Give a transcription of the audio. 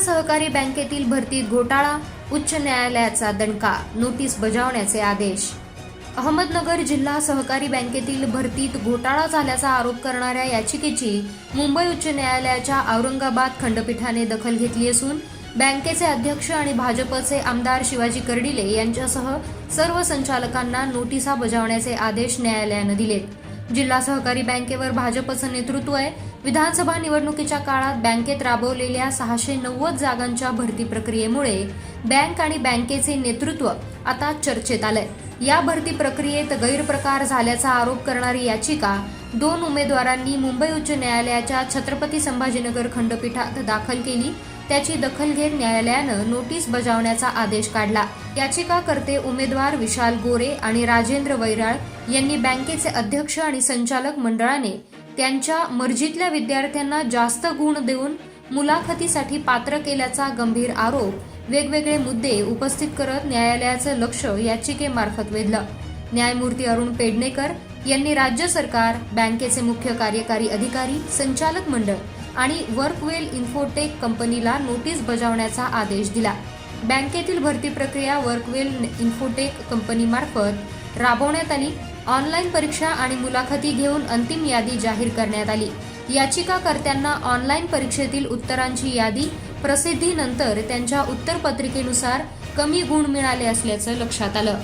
सहकारी बँकेतील भरतीत घोटाळा, उच्च न्यायालयाचा दणका, नोटीस बजावण्याचे आदेश। अहमदनगर जिल्हा सहकारी बँकेतील भरतीत घोटाळा झाल्याचा आरोप करणाऱ्या याचिकेची मुंबई उच्च न्यायालयाच्या औरंगाबाद खंडपीठाने दखल घेतली असून बँकेचे अध्यक्ष आणि भाजपचे आमदार शिवाजी कर्डिले यांच्यासह सर्व संचालकांना नोटिसा बजावण्याचे आदेश न्यायालयाने दिलेत। जिल्हा सहकारी बँकेवर भाजपचं नेतृत्व आहे। विधानसभा निवडणुकीच्या काळात बँकेत राबवलेल्या 690 जागांच्या भरती प्रक्रियेमुळे बँक आणि बँकेचे नेतृत्व आता चर्चेत आलंय। या भरती प्रक्रियेत गैरप्रकार झाल्याचा आरोप करणारी याचिका 2 उमेदवारांनी मुंबई उच्च न्यायालयाच्या छत्रपती संभाजीनगर खंडपीठात दाखल केली। त्याची दखल घेत न्यायालयानं नोटीस बजावण्याचा आदेश काढला। याचिकाकर्ते उमेदवार विशाल गोरे आणि राजेंद्र वैराळ यांनी बँकेचे अध्यक्ष आणि संचालक मंडळाने त्यांच्या मर्जीतल्या विद्यार्थ्यांना जास्त गुण देऊन मुलाखतीसाठी पात्र केल्याचा गंभीर आरोप वेगवेगळे मुद्दे उपस्थित करत न्यायालयाचं लक्ष याचिकेमार्फत वेधलं। न्यायमूर्ती अरुण पेडणेकर यांनी राज्य सरकार, बँकेचे मुख्य कार्यकारी अधिकारी, संचालक मंडळ आणि वर्कवेल इन्फोटेक कंपनीला नोटीस बजावण्याचा आदेश दिला। बँकेतील भरती प्रक्रिया वर्कवेल इन्फोटेक कंपनीमार्फत राबवण्यात आली। ऑनलाईन परीक्षा आणि मुलाखती घेऊन अंतिम यादी जाहीर करण्यात आली। याचिकाकर्त्यांना ऑनलाईन परीक्षेतील उत्तरांची यादी प्रसिद्धीनंतर त्यांच्या उत्तरपत्रिकेनुसार कमी गुण मिळाले असल्याचं लक्षात आलं।